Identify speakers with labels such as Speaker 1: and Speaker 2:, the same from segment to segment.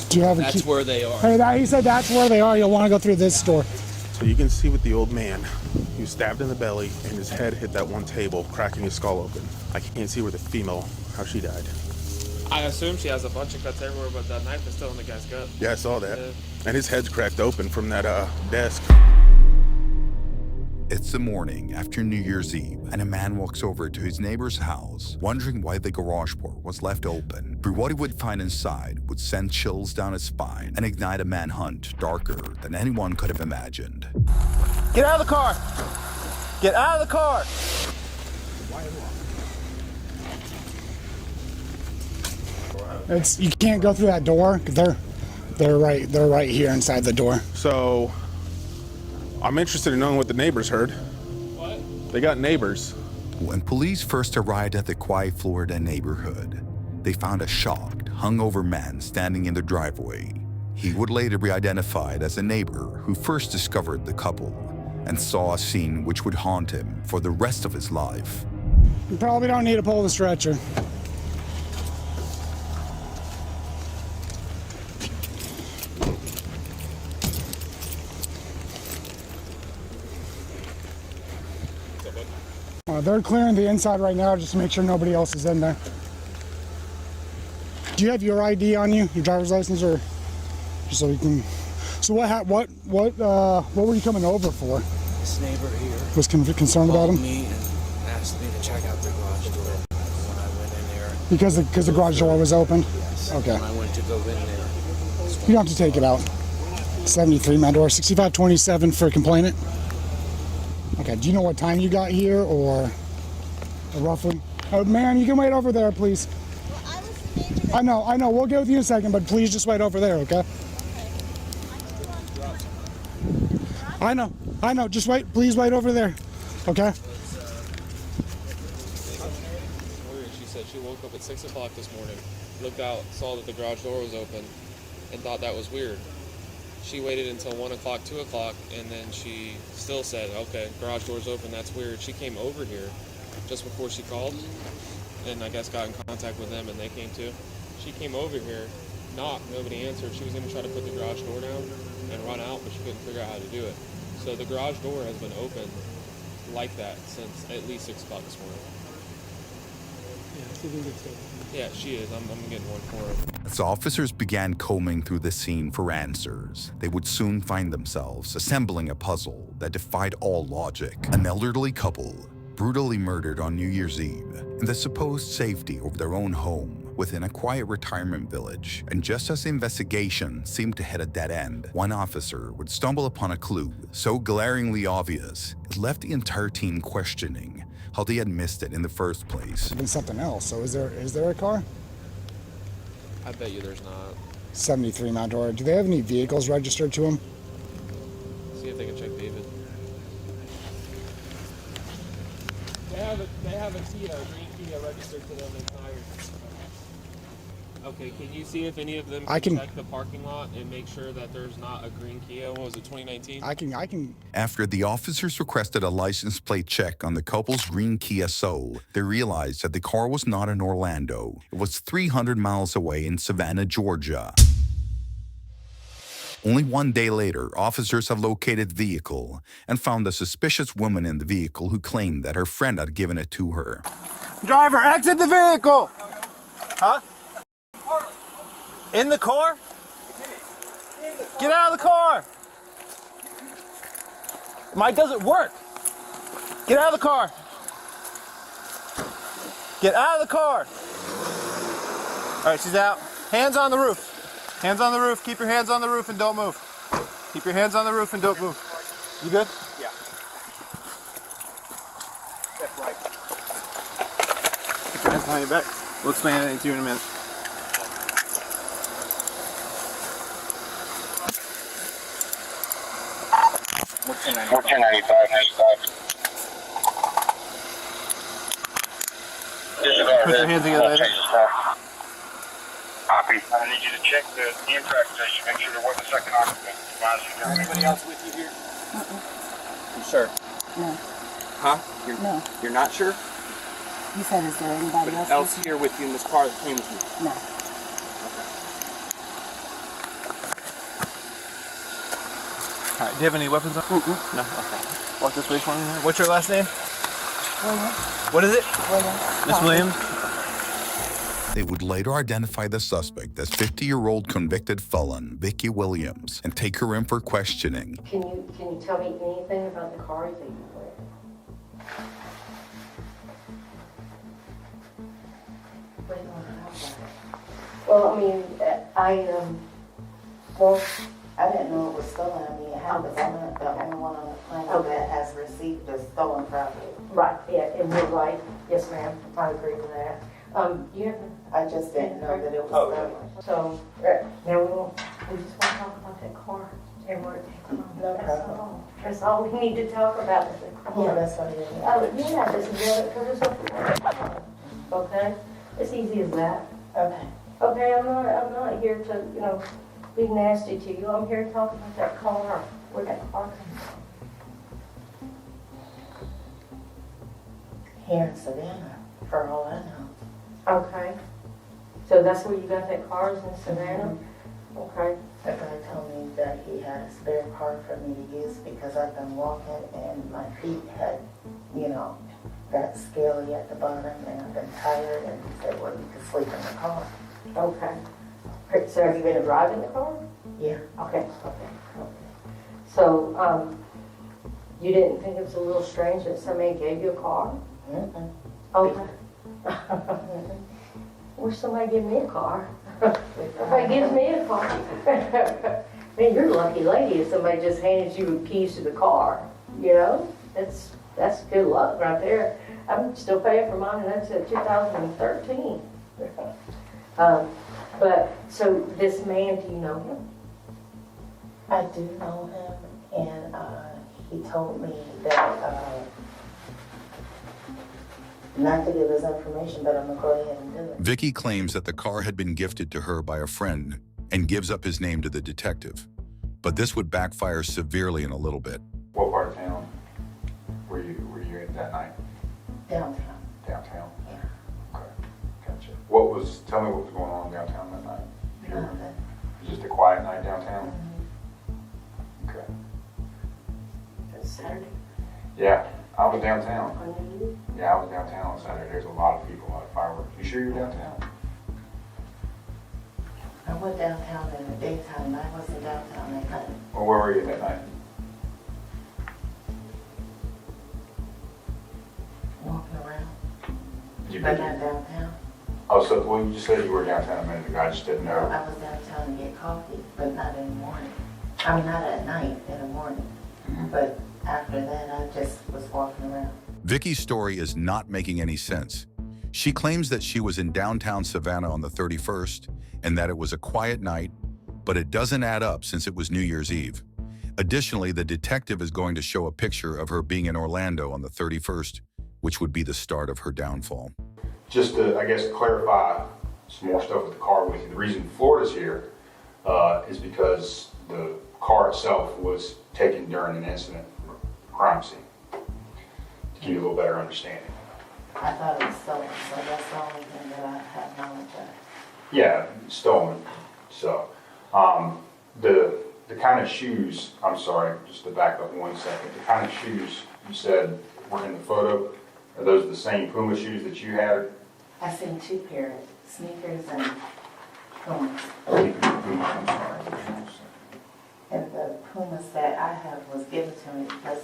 Speaker 1: Do you have a key?
Speaker 2: That's where they are.
Speaker 1: Hey, he said that's where they are. You'll want to go through this door.
Speaker 3: So you can see with the old man, he was stabbed in the belly and his head hit that one table, cracking his skull open. I can't see where the female, how she died.
Speaker 4: I assume she has a bunch of cuts everywhere, but that knife is still in the guy's gut.
Speaker 3: Yeah, I saw that. And his head's cracked open from that desk.
Speaker 5: It's the morning after New Year's Eve, and a man walks over to his neighbor's house, wondering why the garage door was left open. For what he would find inside would send chills down his spine and ignite a manhunt darker than anyone could have imagined.
Speaker 6: Get out of the car! Get out of the car!
Speaker 1: You can't go through that door because they're right here inside the door.
Speaker 3: So I'm interested in knowing what the neighbors heard.
Speaker 4: What?
Speaker 3: They got neighbors.
Speaker 5: When police first arrived at the quiet Florida neighborhood, they found a shocked, hungover man standing in the driveway. He would later be identified as a neighbor who first discovered the couple and saw a scene which would haunt him for the rest of his life.
Speaker 1: You probably don't need to pull the stretcher. They're clearing the inside right now just to make sure nobody else is in there. Do you have your ID on you, your driver's license, or just so you can? So what were you coming over for?
Speaker 2: This neighbor here
Speaker 1: Was concerned about him?
Speaker 2: me and asked me to check out the garage door when I went in there.
Speaker 1: Because the garage door was open.
Speaker 2: Yes.
Speaker 1: Okay.
Speaker 2: When I went to go in there.
Speaker 1: You don't have to take it out. 73 Mount Dora, 6527 for complainant. Okay, do you know what time you got here or roughly? Oh, ma'am, you can wait over there, please. I know, we'll get with you in a second, but please just wait over there, okay? I know, just wait, please wait over there, okay?
Speaker 4: She said she woke up at 6 o'clock this morning, looked out, saw that the garage door was open, and thought that was weird. She waited until 1 o'clock, 2 o'clock, and then she still said, okay, garage door's open, that's weird. She came over here just before she called, and I guess got in contact with them, and they came too. She came over here, knocked, nobody answered. She was going to try to put the garage door down and run out, but she couldn't figure out how to do it. So the garage door has been open like that since at least 6 o'clock this morning. Yeah, she is. I'm getting one for her.
Speaker 5: As officers began combing through the scene for answers, they would soon find themselves assembling a puzzle that defied all logic. An elderly couple, brutally murdered on New Year's Eve in the supposed safety of their own home within a quiet retirement village. And just as the investigation seemed to hit a dead end, one officer would stumble upon a clue so glaringly obvious it left the entire team questioning how they had missed it in the first place.
Speaker 1: Been something else. So is there a car?
Speaker 4: I bet you there's not.
Speaker 1: 73 Mount Dora. Do they have any vehicles registered to them?
Speaker 4: See if they can check David. They have a Kia, a green Kia registered to them and hired. Okay, can you see if any of them can check the parking lot and make sure that there's not a green Kia? What was it, 2019?
Speaker 1: I can.
Speaker 5: After the officers requested a license plate check on the couple's green Kia Soul, they realized that the car was not in Orlando. It was 300 miles away in Savannah, Georgia. Only 1 day later, officers have located the vehicle and found a suspicious woman in the vehicle who claimed that her friend had given it to her.
Speaker 6: Driver, exit the vehicle! Huh? In the car? Get out of the car! Mike doesn't work. Get out of the car. Get out of the car. All right, she's out. Hands on the roof. Hands on the roof. Keep your hands on the roof and don't move. Keep your hands on the roof and don't move. You good?
Speaker 7: Yeah. That's right.
Speaker 6: Keep your hands behind your back. We'll explain it into you in a minute.
Speaker 7: $14.95.
Speaker 6: Put your hands together later.
Speaker 7: Copy. I need you to check the impact station, make sure there wasn't a second occupant. Anybody else with you here?
Speaker 8: You sure?
Speaker 9: No.
Speaker 8: Huh?
Speaker 9: No.
Speaker 8: You're not sure?
Speaker 9: You said, is there anybody
Speaker 8: But else here with you in this car that came with you?
Speaker 9: No.
Speaker 8: Okay.
Speaker 6: Alright, do you have any weapons on? No, okay. Walk this way for me. What's your last name?
Speaker 9: Williams.
Speaker 6: What is it?
Speaker 9: Williams.
Speaker 6: Miss Williams?
Speaker 5: They would later identify the suspect as 50-year-old convicted felon Vickie Williams and take her in for questioning.
Speaker 10: Can you tell me anything about the cars that you were? What do you want to talk about? Well, I mean, well,
Speaker 9: I didn't know it was stolen. I mean, how was I not the only one on the planet that has received the stolen property?
Speaker 10: right, yeah, and you're right. Yes, ma'am, I agree with that. You have,
Speaker 9: I just didn't know that it was stolen.
Speaker 10: so, now we just want to talk about that car and where it came from.
Speaker 9: No
Speaker 10: That's
Speaker 9: problem.
Speaker 10: all. That's all we need to talk about is the car.
Speaker 9: Yeah, that's what it is.
Speaker 10: Oh, yeah, this is the covers up the car. Okay? It's easy as that.
Speaker 9: Okay.
Speaker 10: Okay, I'm not here to, be nasty to you. I'm here to talk about that car, where that car came from.
Speaker 9: Here in Savannah, for all I know.
Speaker 10: Okay. So that's where you got that car, is in Savannah? Okay.
Speaker 9: The guy told me that he had a spare car for me to use because I've been walking and my feet had, got scaly at the bottom and I've been tired, and he said, well, you can sleep in the car.
Speaker 10: Okay. So have you been driving the car?
Speaker 9: Yeah.
Speaker 10: Okay. So, you didn't think it was a little strange that somebody gave you a car?
Speaker 9: Mm-mm.
Speaker 10: Okay. Wish somebody give me a car. Somebody gives me a car. Man, you're a lucky lady if somebody just handed you keys to the car. That's good luck right there. I'm still paying for mine, and that's a 2013. But so this man, do you know him?
Speaker 9: I do know him, and he told me that not to give his information, but I'm gonna go ahead and do it.
Speaker 5: Vickie claims that the car had been gifted to her by a friend and gives up his name to the detective. But this would backfire severely in a little bit.
Speaker 7: What part of town were you in that night?
Speaker 9: Downtown.
Speaker 7: Downtown?
Speaker 9: Yeah.
Speaker 7: Okay, gotcha. Tell me what was going on downtown that night?
Speaker 9: Nothing.
Speaker 7: It was just a quiet night downtown? Okay.
Speaker 10: That's Saturday.
Speaker 7: Yeah, I was downtown.
Speaker 10: On New Year's?
Speaker 7: Yeah, I was downtown on Saturday. There's a lot of people, a lot of fireworks. You sure you're downtown?
Speaker 9: I went downtown in the daytime, I wasn't downtown at night.
Speaker 7: Well, where were you that night?
Speaker 9: Walking around,
Speaker 7: Did you
Speaker 9: but
Speaker 7: visit?
Speaker 9: not downtown.
Speaker 7: Oh, so, well, you just said you were downtown a minute ago. I just didn't
Speaker 9: No,
Speaker 7: know.
Speaker 9: I was downtown to get coffee, but not in the morning. I'm not at night, in the morning. But after that, I just was walking around.
Speaker 5: Vickie's story is not making any sense. She claims that she was in downtown Savannah on the 31st and that it was a quiet night, but it doesn't add up since it was New Year's Eve. Additionally, the detective is going to show a picture of her being in Orlando on the 31st, which would be the start of her downfall.
Speaker 7: Just to, I guess, clarify some more stuff with the car with you. The reason Florida's here is because the car itself was taken during an incident from a crime scene. To give you a little better understanding.
Speaker 9: I thought it was stolen, so that's the only thing that I have knowledge of.
Speaker 7: Yeah, stolen. So, the kind of shoes, I'm sorry, just to back up 1 second, the kind of shoes you said were in the photo, are those the same Puma shoes that you had?
Speaker 9: I seen two pairs, sneakers and Pumas.
Speaker 7: I'm sorry.
Speaker 9: And the Pumas that I have was given to me because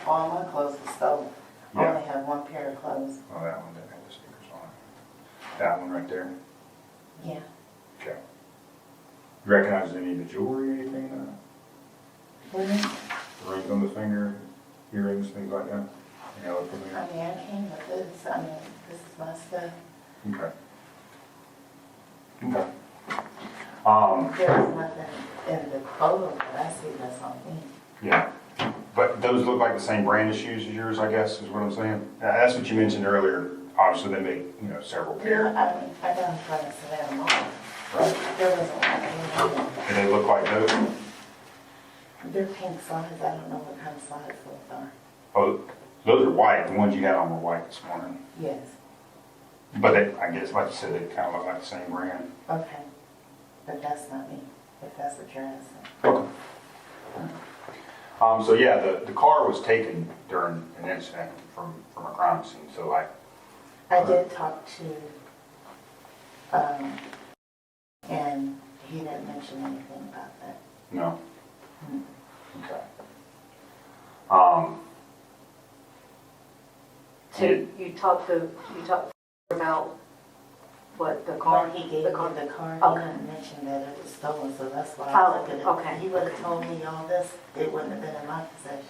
Speaker 9: all my clothes were stolen. I
Speaker 7: Yeah.
Speaker 9: only have one pair of clothes.
Speaker 7: Oh, that one didn't have the stickers on it. That one right there?
Speaker 9: Yeah.
Speaker 7: Okay. You recognize any of the jewelry or anything? Rings on the finger, earrings, things like that? Any other from
Speaker 9: I mean, I came with this. I mean, this is my stuff.
Speaker 7: there? Okay.
Speaker 9: There was nothing in the photo that I see that's on me.
Speaker 7: Yeah. But those look like the same brand of shoes as yours, I guess, is what I'm saying? That's what you mentioned earlier. Obviously, they make, several
Speaker 9: Yeah,
Speaker 7: pairs.
Speaker 9: I mean, I got in front of Savannah Mall. There wasn't one.
Speaker 7: And they look like those?
Speaker 9: They're pink slides. I don't know what kind of slides those are.
Speaker 7: Oh, those are white. The ones you had on were white this morning.
Speaker 9: Yes.
Speaker 7: But they, I guess, like you said, they kind of look like the same brand.
Speaker 9: Okay. But that's not me, if that's what you're asking.
Speaker 7: Okay. So yeah, the car was taken during an incident from a crime scene, so like,
Speaker 9: I did talk to, and he didn't mention anything about that.
Speaker 7: no?
Speaker 9: Mm.
Speaker 7: Okay.
Speaker 10: So you talked about what, the car?
Speaker 9: When he gave me the car, he
Speaker 10: Okay.
Speaker 9: didn't mention that it was stolen, so that's why
Speaker 10: Oh,
Speaker 9: I took it.
Speaker 10: okay.
Speaker 9: If he would have told me all this, it wouldn't have been in my possession.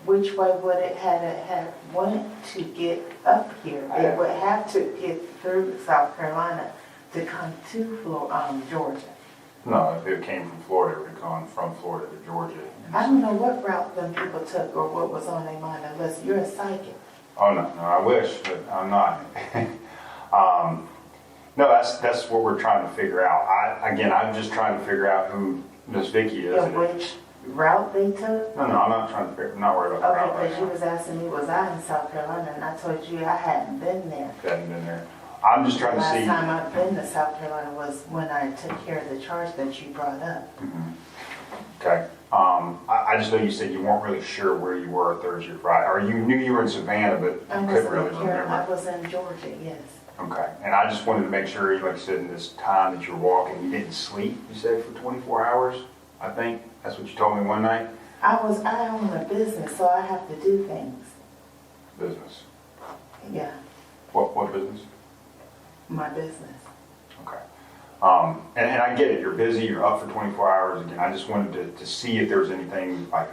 Speaker 9: Which way would it had wanted to get up here? It would have to get through South Carolina to come to Georgia.
Speaker 7: No, if it came from Florida, it would have gone from Florida to Georgia.
Speaker 9: I don't know what route them people took or what was on their mind unless you're a psychic.
Speaker 7: Oh, no, I wish, but I'm not. No, that's what we're trying to figure out. I'm just trying to figure out who Miss Vickie is.
Speaker 9: Yeah, which route they took?
Speaker 7: No, I'm not trying to figure, I'm not worried about the route
Speaker 9: Okay,
Speaker 7: right
Speaker 9: because you
Speaker 7: now.
Speaker 9: was asking me, was I in South Carolina? And I told you I hadn't been there.
Speaker 7: Hadn't been there. I'm just trying to
Speaker 9: Last
Speaker 7: see.
Speaker 9: time I've been to South Carolina was when I took care of the charge that you brought up.
Speaker 7: Okay. I just know you said you weren't really sure where you were Thursday or Friday, or you knew you were in Savannah, but
Speaker 9: I
Speaker 7: you
Speaker 9: was
Speaker 7: couldn't really
Speaker 9: in Carolina, I
Speaker 7: remember.
Speaker 9: was in Georgia, yes.
Speaker 7: Okay. And I just wanted to make sure, like you said, in this time that you were walking, you didn't sleep, you said, for 24 hours, I think. That's what you told me one night.
Speaker 9: I own a business, so I have to do things.
Speaker 7: Business.
Speaker 9: Yeah,
Speaker 7: What business?
Speaker 9: my business.
Speaker 7: Okay. And I get it, you're busy, you're up for 24 hours. Again, I just wanted to see if there was anything like,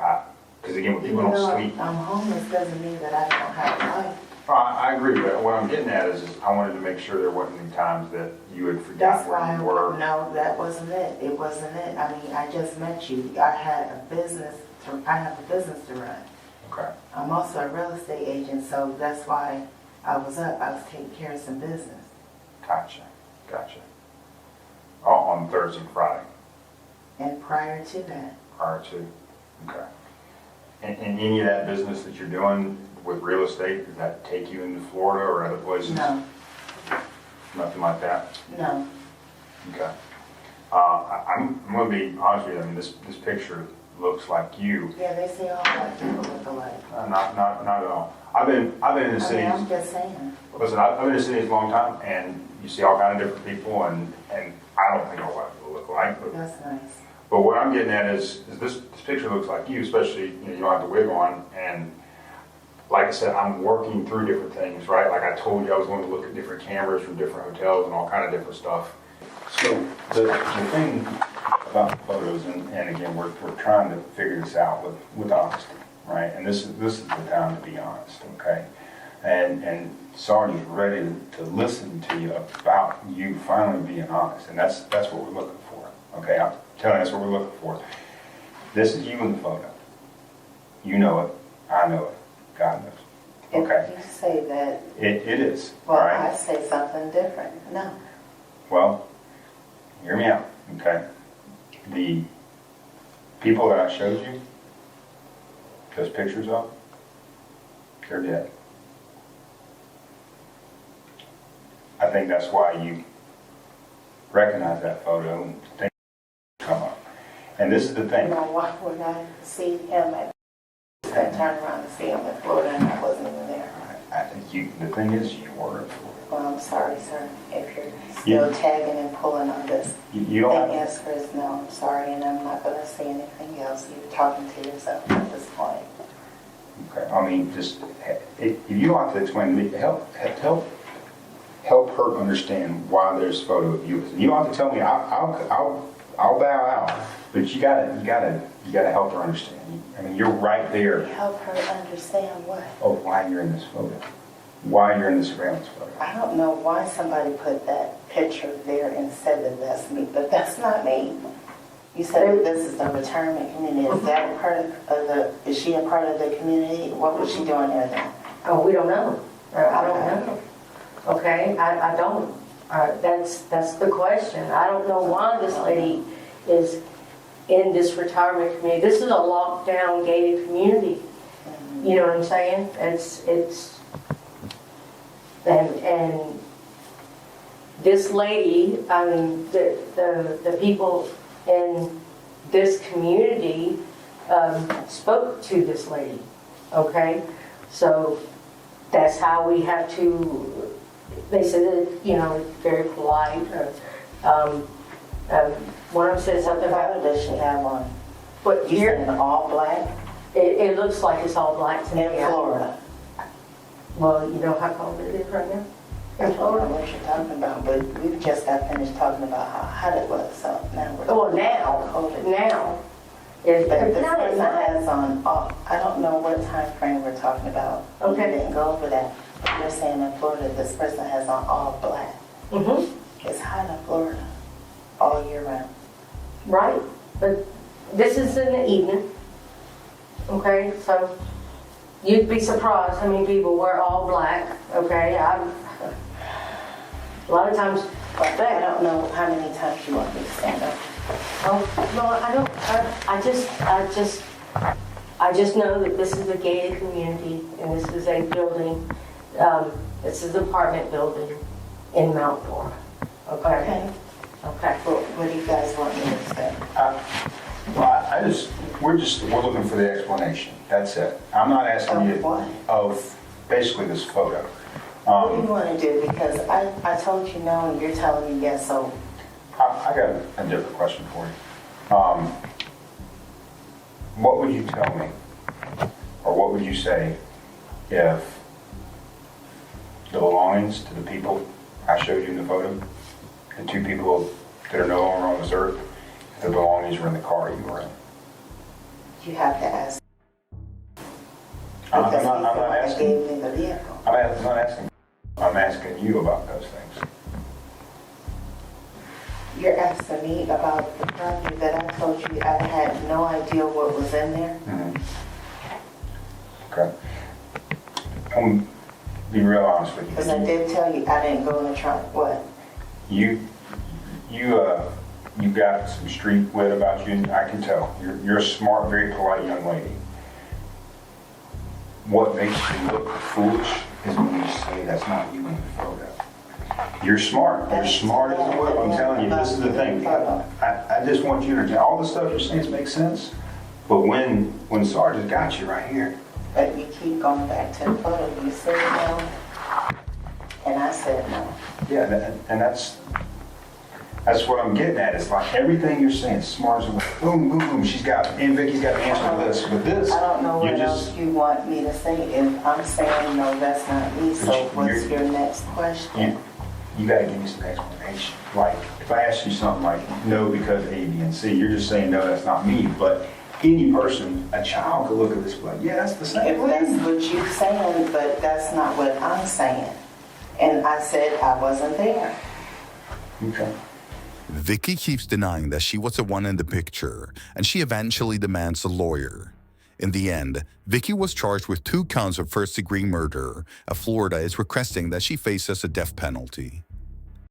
Speaker 7: because again, when people
Speaker 9: Even
Speaker 7: don't
Speaker 9: though
Speaker 7: sleep.
Speaker 9: I'm homeless doesn't mean that I don't have a life.
Speaker 7: I agree, but what I'm getting at is I wanted to make sure there wasn't any times that you had
Speaker 9: That's
Speaker 7: forgotten
Speaker 9: why,
Speaker 7: where you were.
Speaker 9: no, that wasn't it. It wasn't it. I mean, I just met you. I have a business to run.
Speaker 7: Okay.
Speaker 9: I'm also a real estate agent, so that's why I was up. I was taking care of some business.
Speaker 7: Gotcha. On Thursday and Friday,
Speaker 9: And prior to that,
Speaker 7: prior to, okay. And any of that business that you're doing with real estate, does that take you into Florida or other places?
Speaker 9: no,
Speaker 7: Nothing like that?
Speaker 9: no.
Speaker 7: Okay. I'm going to be honest with you, I mean, this picture looks like you.
Speaker 9: Yeah, they say all black people look alike.
Speaker 7: Not at all. I've been in the
Speaker 9: I mean,
Speaker 7: cities.
Speaker 9: I'm just saying.
Speaker 7: Listen, I've been in the cities a long time, and you see all kind of different people, and I don't think all white people look alike.
Speaker 9: That's nice.
Speaker 7: But what I'm getting at is this picture looks like you, especially, you don't have the wig on, and like I said, I'm working through different things, right? Like I told you, I was going to look at different cameras from different hotels and all kind of different stuff. So the thing about the photos, and again, we're trying to figure this out with honesty, right? And this is the time to be honest, okay? And Sarge is ready to listen to you about you finally being honest, and that's what we're looking for, okay? I'm telling you, that's what we're looking for. This is you in the photo. You know it, I know it, God knows it, okay?
Speaker 9: If you say that,
Speaker 7: It is, all
Speaker 9: well,
Speaker 7: right?
Speaker 9: I say something different. No.
Speaker 7: Well, hear me out, okay? The people that I showed you, those pictures of, they're dead. I think that's why you recognize that photo and think come up. And this is the thing.
Speaker 9: No, why would I see him at, I turn around to see him in Florida and I wasn't even there?
Speaker 7: I think the thing is, you were in Florida.
Speaker 9: Well, I'm sorry, sir, if you're still tagging and pulling on this.
Speaker 7: You don't
Speaker 9: The
Speaker 7: have,
Speaker 9: answer is no, I'm sorry, and I'm not gonna say anything else. You're talking to yourself at this point.
Speaker 7: okay, I mean, just, if you don't have to explain to me, help her understand why there's a photo of you. You don't have to tell me, I'll bow out, but you gotta help her understand. I mean, you're right there.
Speaker 9: Help her understand what?
Speaker 7: Oh, why you're in this photo. Why you're in the surveillance photo.
Speaker 9: I don't know why somebody put that picture there and said that that's me, but that's not me. You said that this is the retirement community. Is that a part of is she a part of the community? What was she doing there then?
Speaker 10: Oh, we don't know. I don't know. Okay, I don't. That's the question. I don't know why this lady is in this retirement community. This is a locked down, gated community. You know what I'm saying? And this lady, I mean, the people in this community spoke to this lady, okay? So that's how we have to, they said that, you know, very polite. One of them said something
Speaker 9: What color
Speaker 10: about,
Speaker 9: does she have on?
Speaker 10: but
Speaker 9: You
Speaker 10: here,
Speaker 9: said all black
Speaker 10: it looks like it's all black to me.
Speaker 9: in Florida.
Speaker 10: Well, you know how cold it is right now?
Speaker 9: I
Speaker 10: In
Speaker 9: don't know
Speaker 10: Florida?
Speaker 9: what you're talking about, but we just got finished talking about how hot it was, so now we're.
Speaker 10: Well, now, it's,
Speaker 9: But this
Speaker 10: now it's
Speaker 9: person
Speaker 10: not.
Speaker 9: has on, I don't know what time frame we're talking about.
Speaker 10: Okay.
Speaker 9: We didn't go over that. But you're saying in Florida, this person has on all black.
Speaker 10: Mm-hmm.
Speaker 9: It's hot in Florida all year round.
Speaker 10: Right, but this is in the evening. Okay, so you'd be surprised how many people wear all black. Okay, a lot of times.
Speaker 9: But I don't know how many times you want me to stand up.
Speaker 10: Oh no, I don't. I just know that this is a gated community and this is a building. This is an apartment building in Mount Dora. Okay. Okay.
Speaker 9: Well, what do you guys want me to say?
Speaker 7: We're looking for the explanation. That's it. I'm not asking you
Speaker 9: Of what?
Speaker 7: of basically this photo.
Speaker 9: What do you want to do? Because I told you no and you're telling me yes, so.
Speaker 7: I got a different question for you. What would you tell me, or what would you say if the belongings to the people I showed you in the photo, the two people that are no longer on this earth, if the belongings were in the car you were in?
Speaker 9: You have to ask.
Speaker 7: I'm
Speaker 9: Because
Speaker 7: not
Speaker 9: he felt like
Speaker 7: asking.
Speaker 9: gave me the vehicle.
Speaker 7: I'm not asking. I'm asking you about those things.
Speaker 9: You're asking me about the property that I told you I had no idea what was in there?
Speaker 7: Okay. I'm be real honest with you.
Speaker 9: Because I did tell you I didn't go in the trunk. What?
Speaker 7: You got some street wit about you, and I can tell. You're a smart, very polite young lady. What makes you look foolish is when you say that's not you in the photo. You're smart. You're smart as a whip. I'm telling you, this is the thing. I just want you to understand, all the stuff you're saying makes sense, but when Sergeant got you right here.
Speaker 9: But you keep going back to the photo. You said no, and I said no.
Speaker 7: Yeah, and that's what I'm getting at. It's like everything you're saying, smart as a whip. Boom, boom, boom. Vicky's got the answer to this. But this,
Speaker 9: I don't know
Speaker 7: you
Speaker 9: what else you want me to say. If I'm saying no, that's not me. So what's your next question?
Speaker 7: You got to give me some explanation. Like, if I ask you something like, no, because A, B, and C, you're just saying, no, that's not me. But any person, a child, could look at this and be like, yeah, that's the same
Speaker 9: If that's what you're saying, but that's not what I'm saying. And I said I wasn't there.
Speaker 7: Okay.
Speaker 5: Vicki keeps denying that she was the one in the picture, and she eventually demands a lawyer. In the end, Vicki was charged with 2 counts of first-degree murder, and Florida is requesting that she faces a death penalty.